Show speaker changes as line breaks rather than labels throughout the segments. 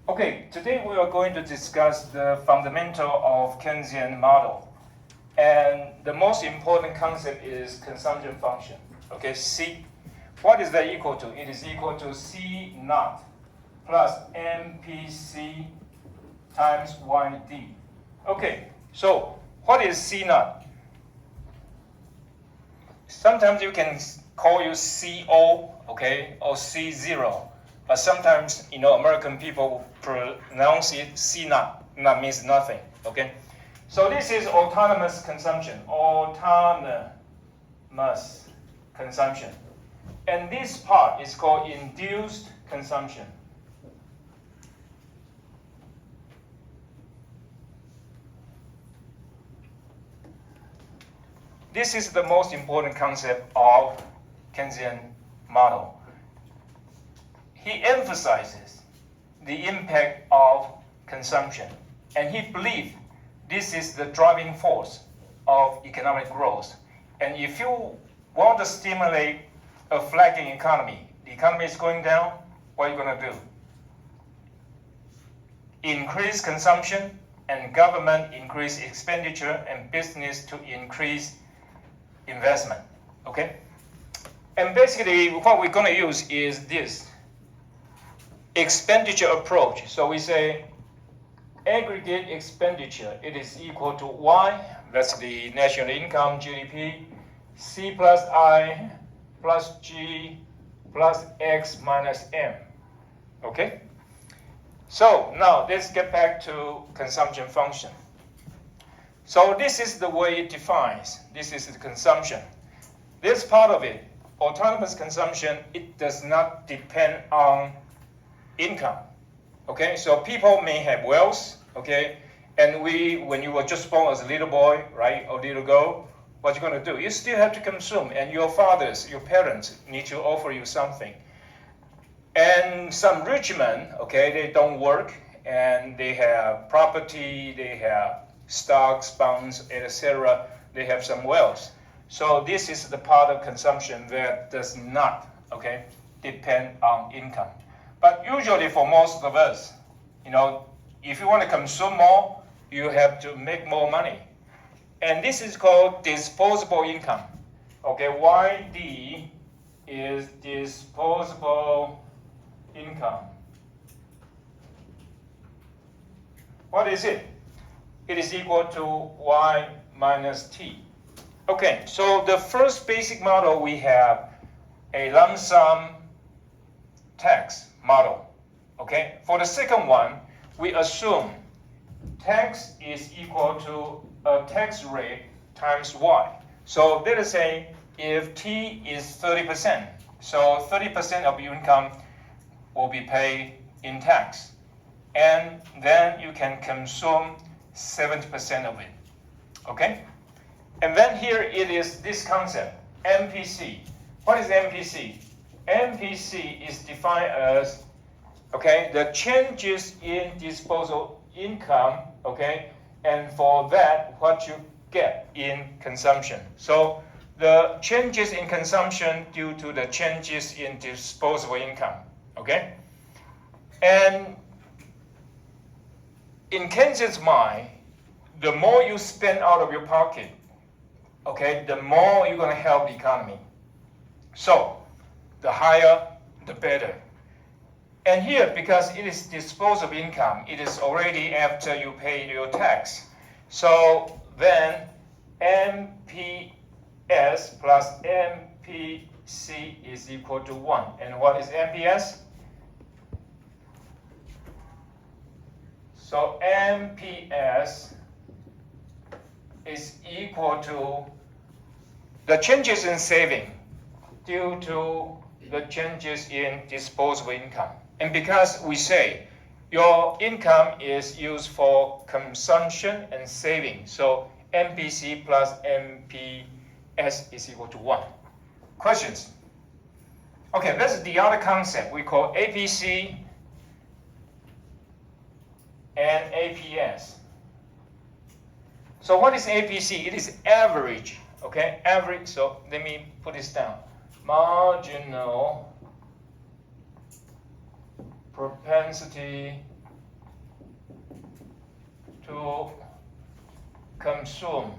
Okay, today we are going to discuss the fundamental of Keynesian model. And the most important concept is consumption function. Okay, C. What is that equal to? It is equal to C naught plus MPC times YD. Okay, so what is C naught? Sometimes you can call you CO, okay, or C0. But sometimes, American people pronounce it C naught. That means nothing, okay? So this is autonomous consumption, autonomous consumption. And this part is called induced consumption. This is the most important concept of Keynesian model. He emphasizes the impact of consumption, and he believes this is the driving force of economic growth. And if you want to stimulate a flagging economy, the economy is going down, what are you going to do? Increase consumption, and government increase expenditure, and business to increase investment, okay? And basically, what we're going to use is this expenditure approach. So we say aggregate expenditure, it is equal to Y, that's the national income, GDP, C plus I plus G plus X minus M, okay? So now let's get back to consumption function. So this is the way it defines. This is the consumption. This part of it, autonomous consumption, it does not depend on income. Okay, so people may have wealth, okay, and when you were just born as a little boy, right, or little girl, what you're going to do? You still have to consume, and your parents need to offer you something. And some rich men, okay, they don't work, and they have property, they have stocks, bonds, etc. They have some wealth. So this is the part of consumption that does not, okay, depend on income. But usually for most of us, if you want to consume more, you have to make more money. And this is called disposable income. Okay, YD is disposable income. What is it? It is equal to Y minus T. Okay, so the first basic model, we have a lump sum tax model. Okay, for the second one, we assume tax is equal to a tax rate times Y. So let us say if T is 30%, so 30% of your income will be paid in tax. And then you can consume 70% of it. Okay? And then here it is this concept, MPC. What is MPC? MPC is defined as, okay, the changes in disposable income, okay, and for that, what you get in consumption. So the changes in consumption due to the changes in disposable income, okay? And in Keynesian's mind, the more you spend out of your pocket, okay, the more you're going to help the economy. So the higher, the better. And here, because it is disposable income, it is already after you pay your tax. So then MPS plus MPC is equal to 1. And what is MPS? So MPS is equal to the changes in saving due to the changes in disposable income. And because we say your income is used for consumption and saving, so MPC plus MPS is equal to 1. Questions? Okay, that's the other concept we call APC and APS. So what is APC? It is average, okay? Average, so let me put this down. Marginal propensity to consume.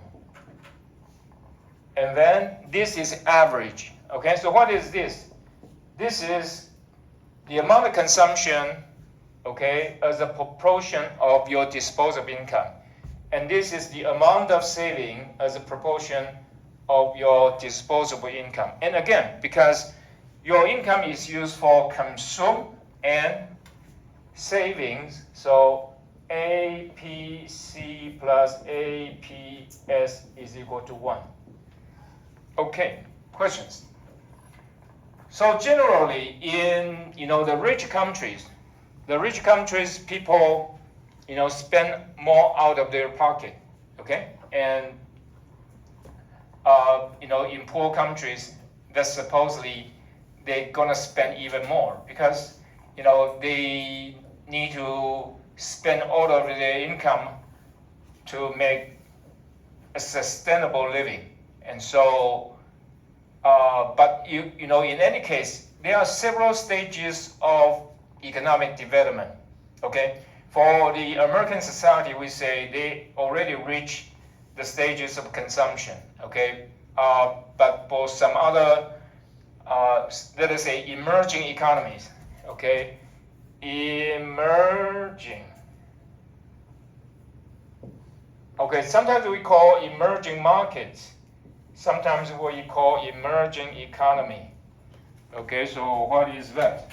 And then this is average. Okay, so what is this? This is the amount of consumption, okay, as a proportion of your disposable income. And this is the amount of saving as a proportion of your disposable income. And again, because your income is used for consume and savings, so APC plus APS is equal to 1. Okay, questions? So generally in the rich countries, people spend more out of their pocket, okay? And in poor countries, that supposedly they're gonna spend even more because they need to spend all of their income to make a sustainable living. And so, but in any case, there are several stages of economic development. Okay, for the American society, we say they already reached the stages of consumption. Okay, but for some other, let us say, emerging economies. Okay, emerging. Okay, sometimes we call emerging markets. Sometimes we call emerging economy. Okay, so what is that?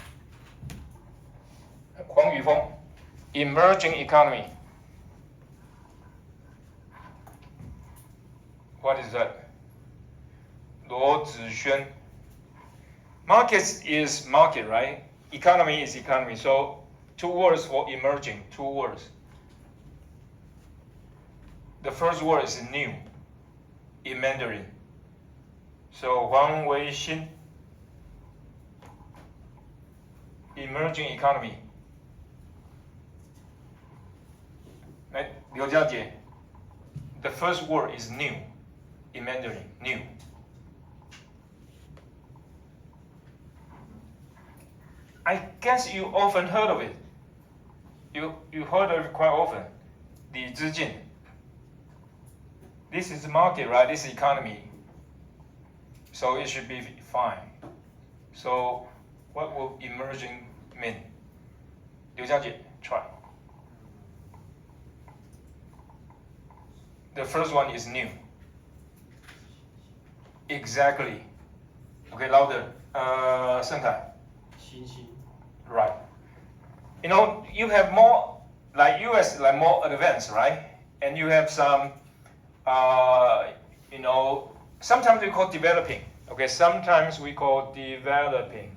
Huang Yufeng, emerging economy. What is that? Luo Zixuan. Markets is market, right? Economy is economy. So 2 words for emerging, 2 words. The first word is new in Mandarin. So Huang Weixin, emerging economy. Right? Liu Jiajie, the first word is new in Mandarin, new. I guess you often heard of it. You heard of it quite often. Li Zhijin. This is the market, right? This is economy. So it should be fine. So what will emerging mean? Liu Jiajie, try. The first one is new. Exactly. Okay, louder. Shen Tai. Right. You have more, like US, like more advanced, right? And you have some, sometimes we call developing. Okay, sometimes we call developing.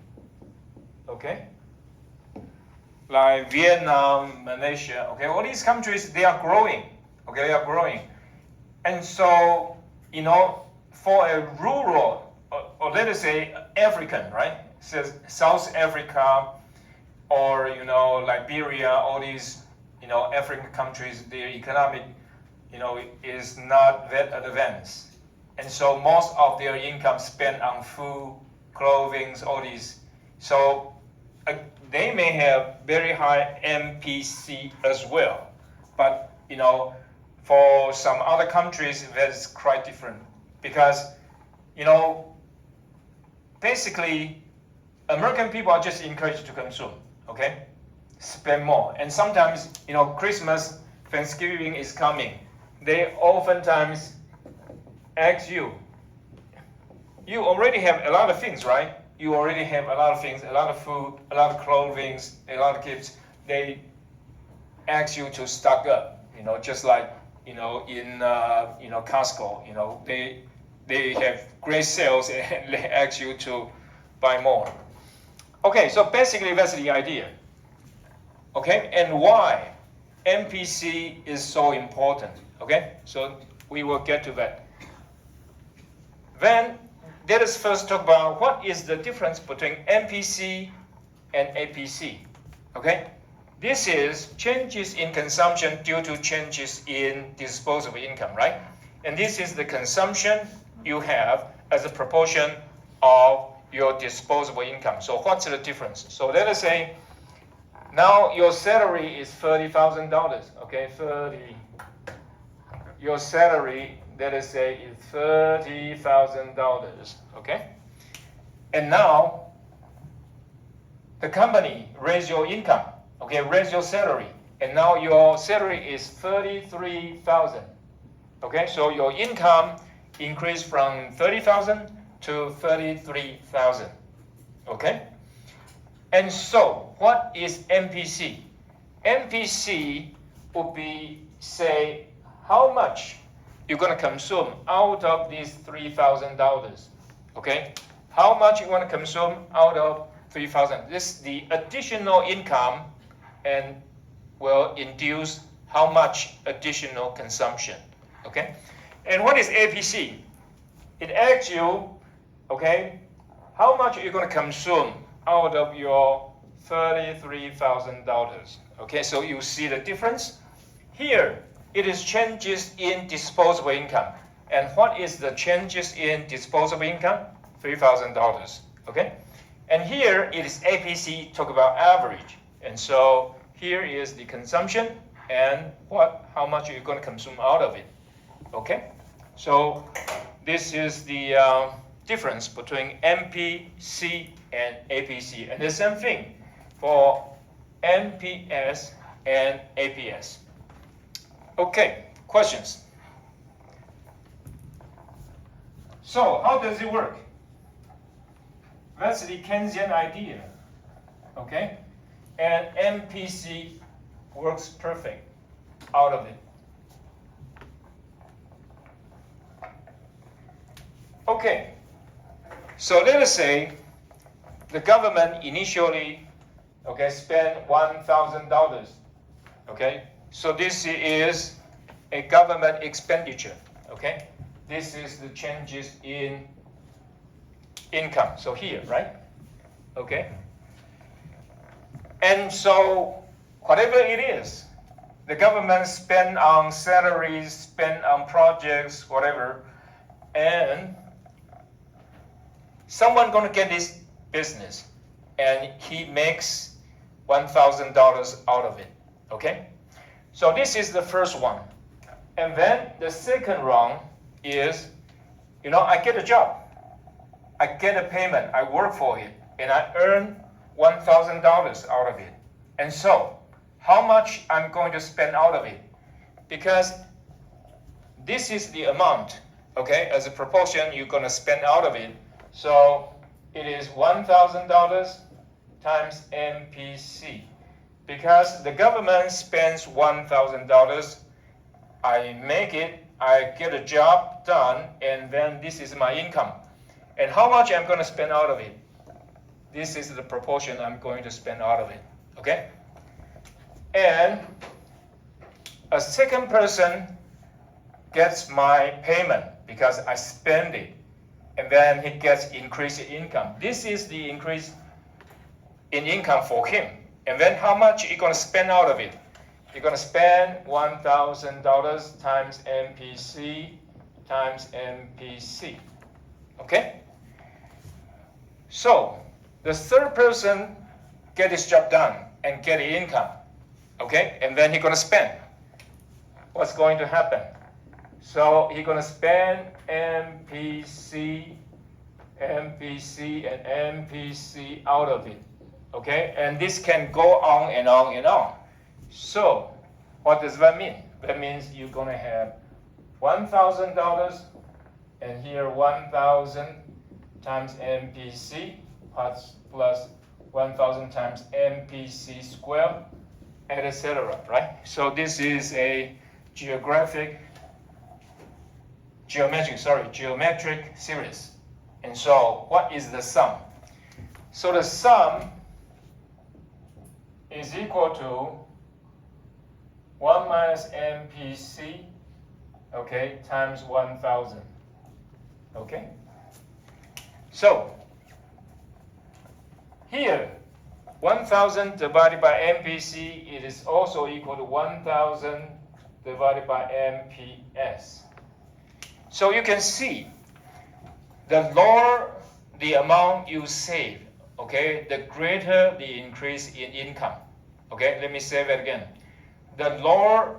Okay? Like Vietnam, Malaysia. Okay, all these countries, they are growing. Okay, they are growing. And so, for a rural, or let us say African, right? Says South Africa, or Liberia, all these African countries, their economic is not that advanced, and so most of their income spent on food, clothing, all these. So they may have very high MPC as well, but for some other countries that's quite different because basically American people are just encouraged to consume, okay? Spend more. And sometimes, Christmas, Thanksgiving is coming. They oftentimes ask you already have a lot of things, right? You already have a lot of things, a lot of food, a lot of clothing, a lot of gifts. They ask you to stock up, just like, in Costco, they have great sales and they ask you to buy more. Okay, so basically that's the idea. Okay, and why MPC is so important. Okay, so we will get to that. Then let us first talk about what is the difference between MPC and APC. Okay, this is changes in consumption due to changes in disposable income, right? And this is the consumption you have as a proportion of your disposable income. So what's the difference? So let us say Now your salary is $30,000. Okay, your salary, let us say, is $30,000. Okay, and now the company raise your income. Okay, raise your salary, and now your salary is $33,000. Okay, so your income increased from 30,000 to 33,000. Okay, and so what is MPC? MPC would be, say, how much you're going to consume out of these $3,000. Okay, how much you want to consume out of 3,000? This is the additional income, and will induce how much additional consumption. Okay, and what is APC? It asks you, okay, how much are you going to consume out of your $33,000? Okay, so you see the difference. Here, it is changes in disposable income. And what is the changes in disposable income? $3,000. Okay, and here it is APC, talk about average. And so here is the consumption and how much are you going to consume out of it. Okay, so this is the difference between MPC and APC, and the same thing for MPS and APS. Okay, questions? So how does it work? That's the Keynesian idea. Okay, and MPC works perfect out of it. Okay, so let us say the government initially, okay, spent $1,000. Okay, so this is a government expenditure. Okay, this is the changes in income. So here, right? Okay, and so whatever it is, the government spend on salaries, spend on projects, whatever, and someone going to get this business, and he makes $1,000 out of it. Okay, so this is the first one, and then the second round is, I get a job, I get a payment, I work for it, and I earn $1,000 out of it. And so, how much I'm going to spend out of it? Because this is the amount, okay, as a proportion you're going to spend out of it. So it is $1,000 times MPC. Because the government spends $1,000, I get a job done, and then this is my income. And how much I'm going to spend out of it? This is the proportion I'm going to spend out of it. Okay? And a second person gets my payment because I spend it, and then he gets increased income. This is the increase in income for him. And then how much are you going to spend out of it? You're going to spend $1,000 times MPC times MPC. Okay? So the third person get his job done and get the income. Okay? And then he's going to spend. What's going to happen? So he's going to spend MPC, MPC, and MPC out of it. Okay? And this can go on and on and on. So what does that mean? That means you're going to have $1,000, and here 1,000 times MPC plus 1,000 times MPC squared, and etc. Right? So this is a geometric series. And so what is the sum? So the sum is equal to 1 minus MPC, okay, times 1,000. Okay? So here, 1,000 divided by MPC, it is also equal to 1,000 divided by MPS. So you can see, the lower the amount you save, okay, the greater the increase in income. Okay, let me say that again. The lower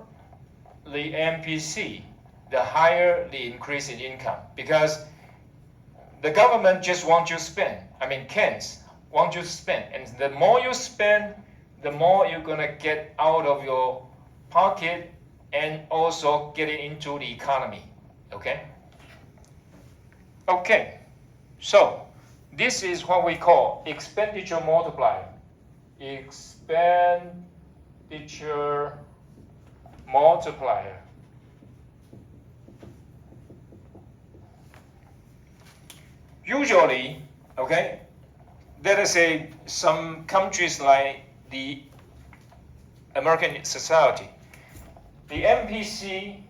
the MPC, the higher the increase in income, because the government just wants you to spend. I mean, can't want you to spend, and the more you spend, the more you're gonna get out of your pocket and also getting into the economy. Okay. Okay. So this is what we call expenditure multiplier. Expenditure multiplier. Usually, okay, let us say some countries like the American society, the MPC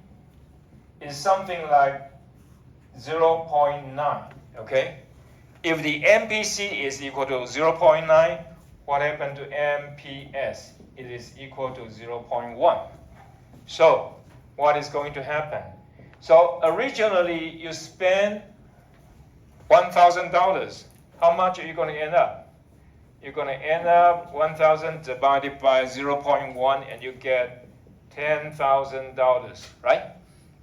is something like 0.9, okay? If the MPC is equal to 0.9, what happened to MPS? It is equal to 0.1. So what is going to happen? So originally you spend $1,000. How much are you going to end up? You're going to end up 1,000 divided by 0.1 and you get $10,000, right?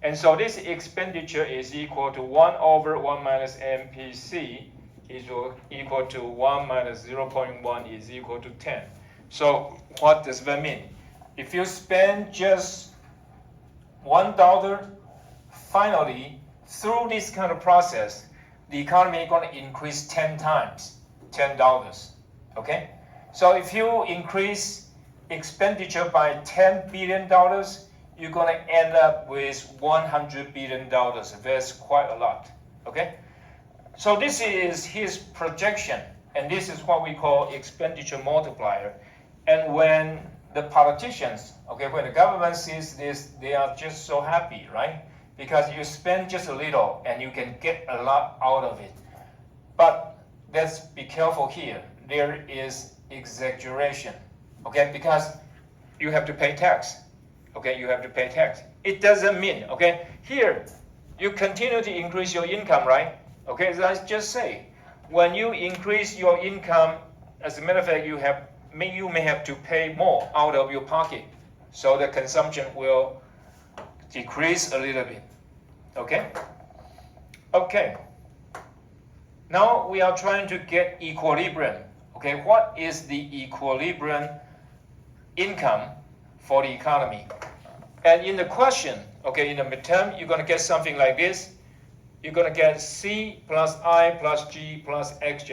And so this expenditure is equal to 1 over 1 minus MPC is equal to 1 minus 0.1 is equal to 10. So what does that mean? If you spend just $1, finally, through this kind of process, the economy is going to increase 10 times, $10. Okay? So if you increase expenditure by $10 billion, you're going to end up with $100 billion. That's quite a lot. Okay? So this is his projection, and this is what we call expenditure multiplier. And when the politicians, okay, when the government sees this, they are just so happy, right? Because you spend just a little and you can get a lot out of it. But let's be careful here. There is exaggeration, okay? Because you have to pay tax, okay? You have to pay tax. It doesn't mean, okay? Here, you continue to increase your income, right? Okay, so let's just say, when you increase your income, as a matter of fact, you may have to pay more out of your pocket. So the consumption will decrease a little bit. Okay? Okay. Now we are trying to get equilibrium. Okay, what is the equilibrium income for the economy? And in the question, okay, in the midterm, you're going to get something like this. You're going to get C plus I plus G plus X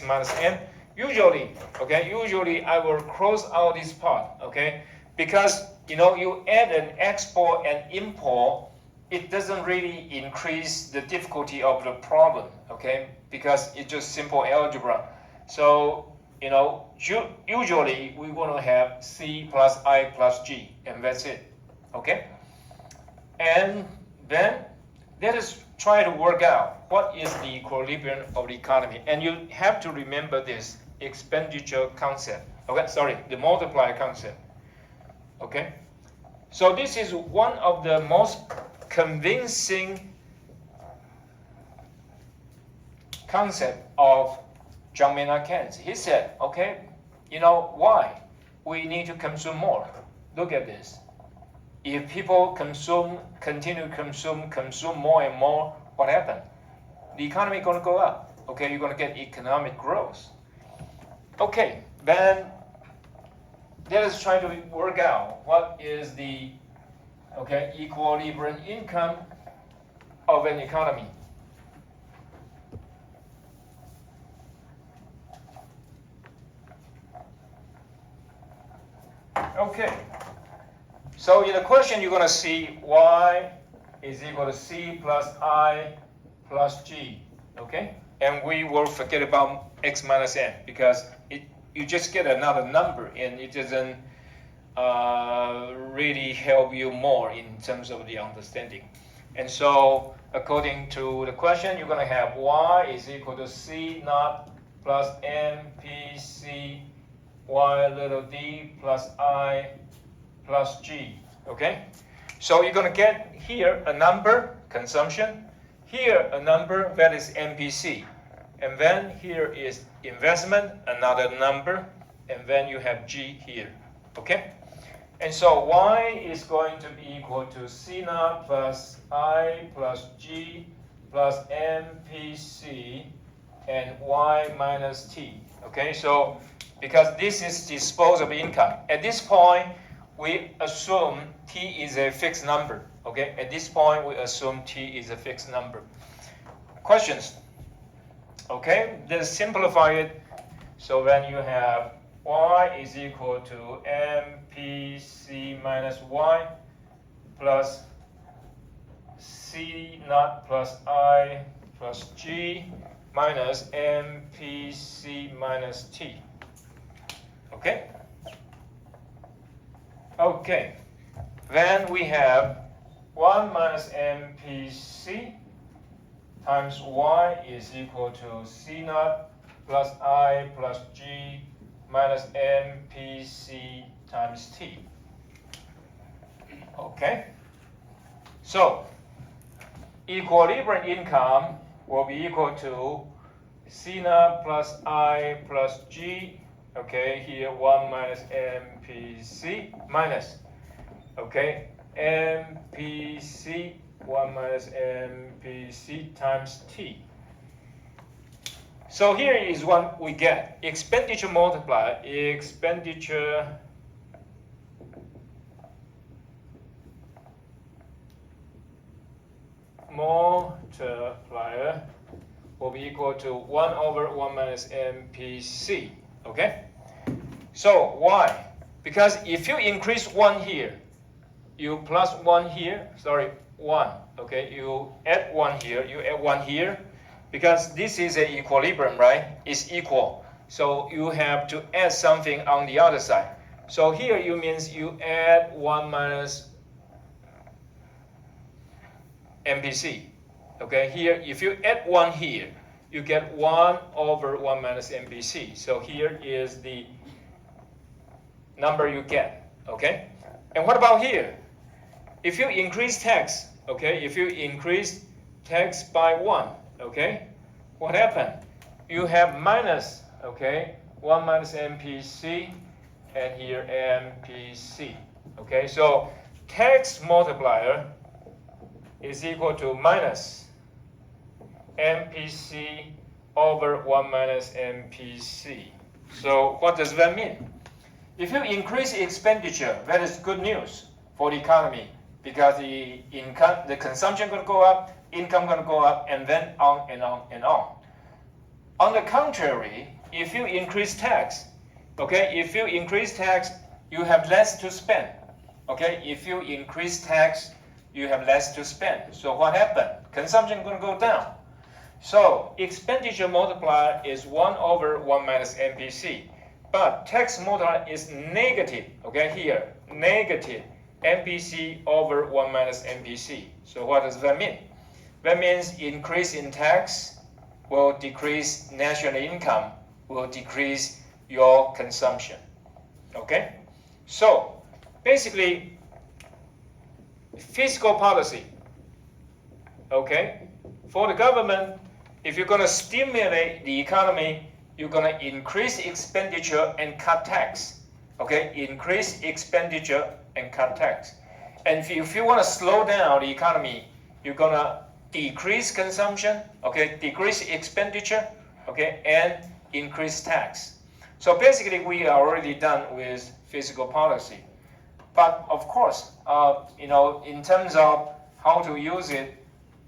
minus M. Usually, okay, I will cross out this part, okay, because, you add an export and import, it doesn't really increase the difficulty of the problem, okay, because it's just simple algebra. So, usually we want to have C plus I plus G, and that's it, okay? And then let us try to work out what is the equilibrium of the economy. And you have to remember this expenditure concept. Okay, sorry, the multiplier concept. Okay? So this is one of the most convincing concept of John Maynard Keynes. He said, okay, why? We need to consume more. Look at this. If people continue to consume more and more, what happened? The economy is going to go up. Okay, you're going to get economic growth. Okay, then let us try to work out what is the equilibrium income of an economy. Okay. So in the question, you're going to see y is equal to c plus I plus g, okay? And we will forget about x minus m because you just get another number and it doesn't really help you more in terms of the understanding. And so according to the question, you're going to have y is equal to c naught plus m p c y little d plus I plus g, okay? So you're going to get here a number, consumption, here a number, that is MPC, and then here is investment, another number, and then you have G here, okay? And so Y is going to be equal to C naught plus I plus G plus MPC and Y minus T, okay? So because this is disposable income, at this point, we assume T is a fixed number, okay? At this point, we assume T is a fixed number. Questions? Okay, let's simplify it. So then you have Y is equal to MPC minus Y plus C naught plus I plus G minus MPC minus T. Okay? Okay. Then we have 1 minus MPC times Y is equal to C naught plus I plus G minus MPC times T. Okay? So, equilibrium income will be equal to C naught plus I plus G, okay, here 1 minus MPC minus, okay, MPC 1 minus MPC times T. So here is what we get. Expenditure multiplier, expenditure multiplier will be equal to 1 over 1 minus MPC, okay? So why? Because if you increase 1 here, you plus 1 here, sorry, 1, okay? You add 1 here, you add 1 here, because this is an equilibrium, right? It's equal. So you have to add something on the other side. So here you means you add 1 minus MPC. Okay, here if you add 1 here, you get 1 over 1 minus MPC. So here is the number you get. Okay? And what about here? If you increase tax, okay, if you increase tax by 1, okay, what happened? You have minus, okay, 1 minus MPC, and here MPC. Okay, so tax multiplier is equal to minus MPC over 1 minus MPC. So what does that mean? If you increase expenditure, that is good news for the economy, because the income, the consumption going to go up, income going to go up, and then on and on and on. On the contrary, if you increase tax, okay, if you increase tax, you have less to spend. Okay, if you increase tax, you have less to spend. So what happened? Consumption going to go down. So expenditure multiplier is 1 over 1 minus MPC. But tax multiplier is negative, okay, here, negative MPC over 1 minus MPC. So what does that mean? That means increase in tax will decrease national income, will decrease your consumption. Okay? So basically, fiscal policy, okay, for the government, if you're going to stimulate the economy, you're going to increase expenditure and cut tax. Okay, increase expenditure and cut tax. And if you want to slow down the economy, you're going to decrease consumption, okay, decrease expenditure, okay, and increase tax. So basically, we are already done with fiscal policy. But of course, in terms of how to use it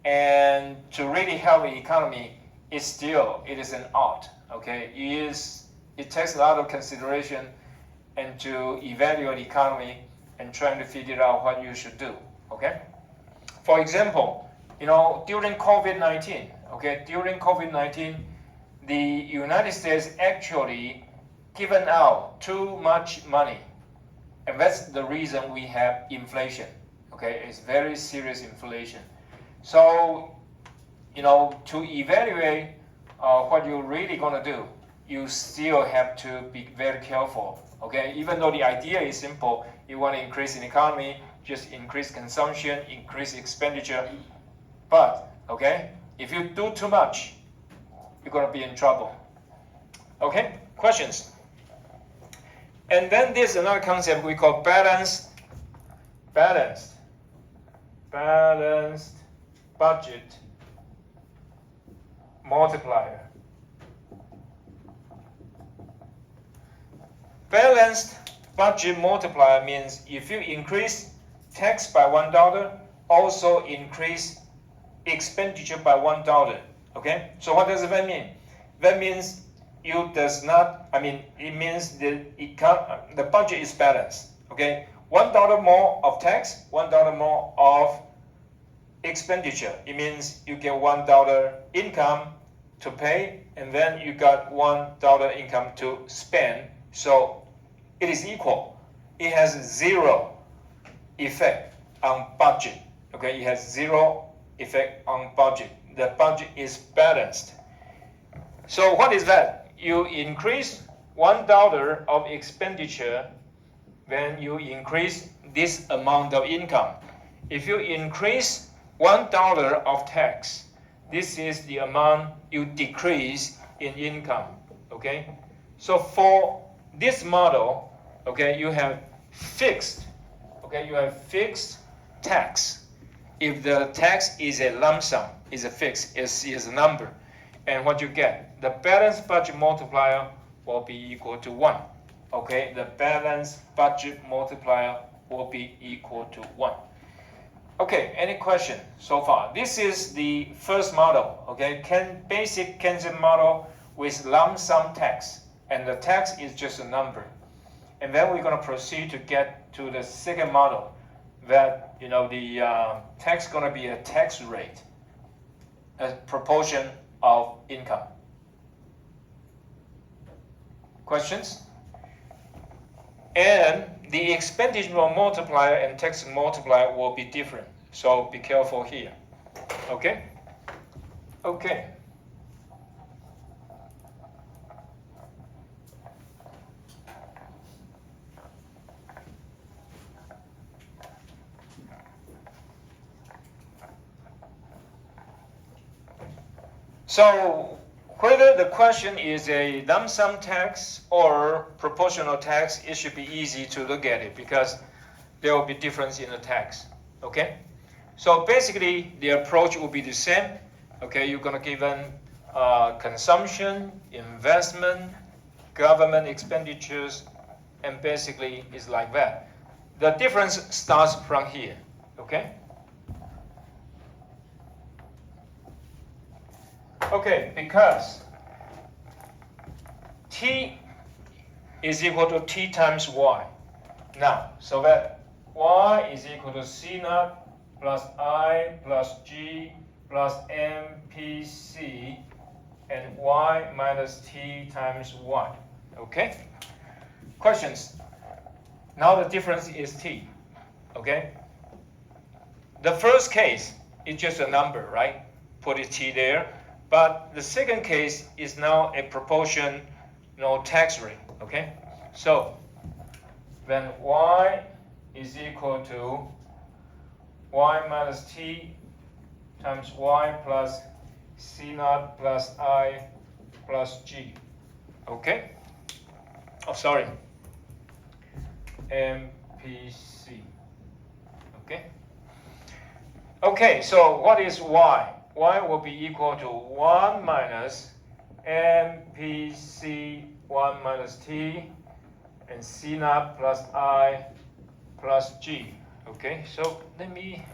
and to really help the economy, it is an art. Okay, it takes a lot of consideration and to evaluate the economy and trying to figure out what you should do. Okay, for example, during COVID-19, okay, the United States actually given out too much money, and that's the reason we have inflation. Okay, it's very serious inflation. So, to evaluate what you're really going to do, you still have to be very careful. Okay, even though the idea is simple, you want to increase in economy, just increase consumption, increase expenditure. But okay, if you do too much, you're going to be in trouble. Okay, questions? And then there's another concept we call balanced budget multiplier. Balanced budget multiplier means if you increase tax by $1, also increase expenditure by $1. Okay? So what does that mean? That means it means the budget is balanced. Okay? $1 more of tax, $1 more of expenditure. It means you get $1 income to pay, and then you got $1 income to spend. So it is equal. It has zero effect on budget. Okay, it has zero effect on budget. The budget is balanced. So what is that? You increase $1 of expenditure, then you increase this amount of income. If you increase $1 of tax, this is the amount you decrease in income. Okay, so for this model, okay, you have fixed tax. If the tax is a lump sum, is a fixed, is a number, and what you get, the balanced budget multiplier will be equal to 1. Okay, the balanced budget multiplier will be equal to 1. Okay, any question so far? This is the first model. Okay, basic Keynesian model with lump sum tax, and the tax is just a number. And then we're going to proceed to get to the second model, that the tax is going to be a tax rate, a proportion of income. Questions? And the expenditure multiplier and tax multiplier will be different, so be careful here. Okay? Okay. So whether the question is a lump sum tax or proportional tax, it should be easy to look at it because there will be difference in the tax. Okay? So basically the approach will be the same. Okay, you're going to give them consumption, investment, government expenditures, and basically it's like that. The difference starts from here. Okay? Okay, because T is equal to T times Y. Now, so that Y is equal to C naught plus I plus G plus MPC and Y minus T times Y. Okay? Questions? Now the difference is T. Okay? The first case is just a number, right? Put a T there. But the second case is now a proportion, tax rate. Okay, so then Y is equal to Y minus T times Y plus C naught plus I plus G. Okay. Oh, sorry. MPC. Okay. Okay. So what is Y? Y will be equal to 1 minus MPC 1 minus T and C naught plus I plus G. Okay, so let me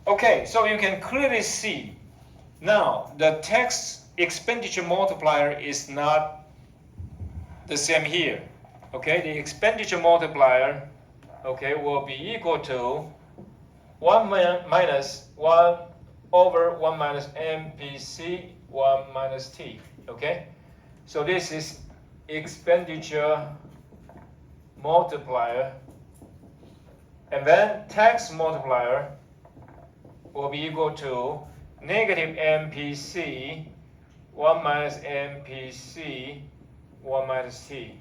Okay, so you can clearly see now the tax expenditure multiplier is not the same here. Okay, the expenditure multiplier, will be equal to 1 minus 1 over 1 minus MPC 1 minus T. Okay, so this is expenditure multiplier, and then tax multiplier will be equal to negative MPC 1 minus MPC 1 minus T.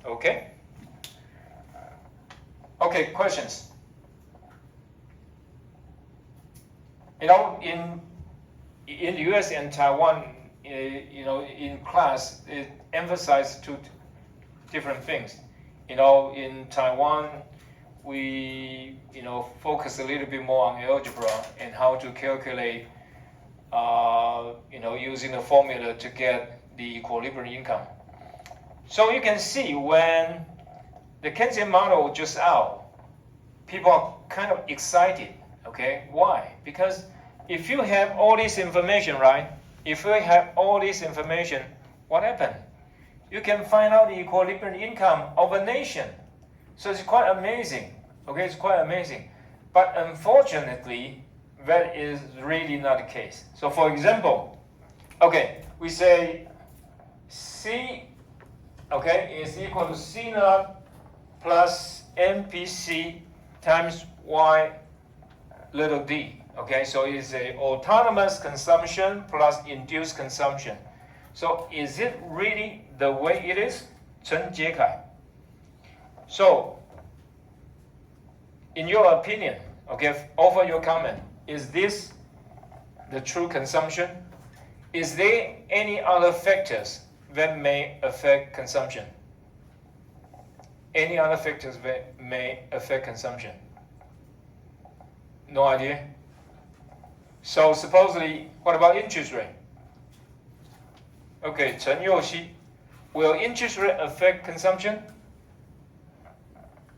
Okay? Okay, questions? in the U.S. and Taiwan, in class, it emphasized two different things. In Taiwan, we focus a little bit more on algebra and how to calculate, using the formula to get the equilibrium income. So you can see when the Keynesian model just out, people are kind of excited. Okay, why? Because if you have all this information, right? If you have all this information, what happened? You can find out the equilibrium income of a nation. So it's quite amazing. Okay, it's quite amazing. But unfortunately, that is really not the case. So for example, okay, we say C, okay, is equal to C naught plus MPC times Y little d. Okay, so it's a autonomous consumption plus induced consumption. So is it really the way it is? Chen Jiekai. So, in your opinion, okay, offer your comment. Is this the true consumption? Is there any other factors that may affect consumption? Any other factors that may affect consumption? No idea? So supposedly, what about interest rate? Okay, Chen Youxi, will interest rate affect consumption?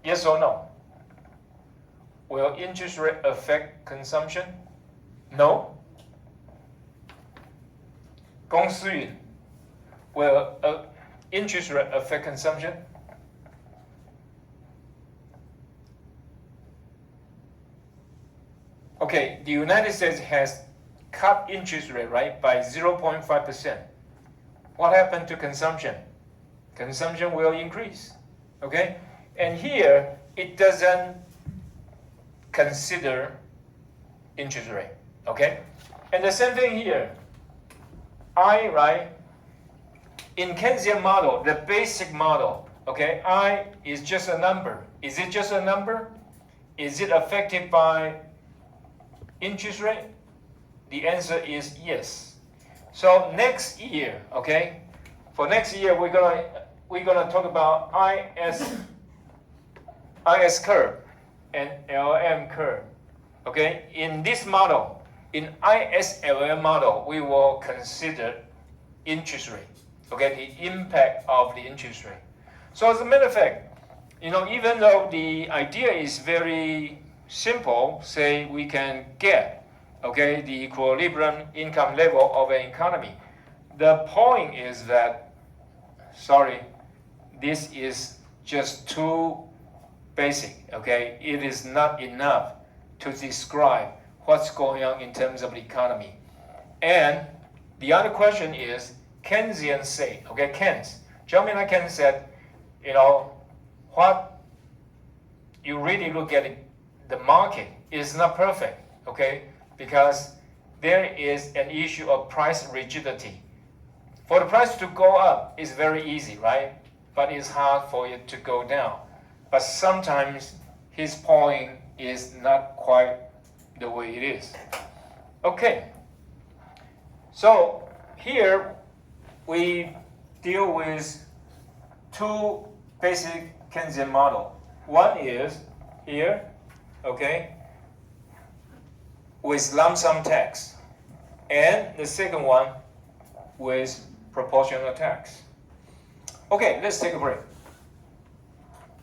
Yes or no? Will interest rate affect consumption? No. Gong Suyun, will interest rate affect consumption? Okay, the United States has cut interest rate, right, by 0.5%. What happened to consumption? Consumption will increase, okay? And here, it doesn't consider interest rate, okay? And the same thing here. I, right, in Keynesian model, the basic model, okay, I is just a number. Is it just a number? Is it affected by interest rate? The answer is yes. So next year, okay, for next year we're gonna talk about IS curve and LM curve. Okay, in this model, in ISLM model, we will consider interest rate. Okay, the impact of the interest rate. So as a matter of fact, even though the idea is very simple, say we can get, okay, the equilibrium income level of an economy. The point is that, sorry, this is just too basic, okay? It is not enough to describe what's going on in terms of the economy. And the other question is, Keynesian say, okay, Keynes, John Maynard Keynes said, what you really look at it, the market is not perfect, okay? Because there is an issue of price rigidity. For the price to go up, it's very easy, right? But it's hard for it to go down. But sometimes his point is not quite the way it is. Okay. So here we deal with two basic Keynesian models. One is here, okay, with lump sum tax, and the second one with proportional tax. Okay, let's take a break.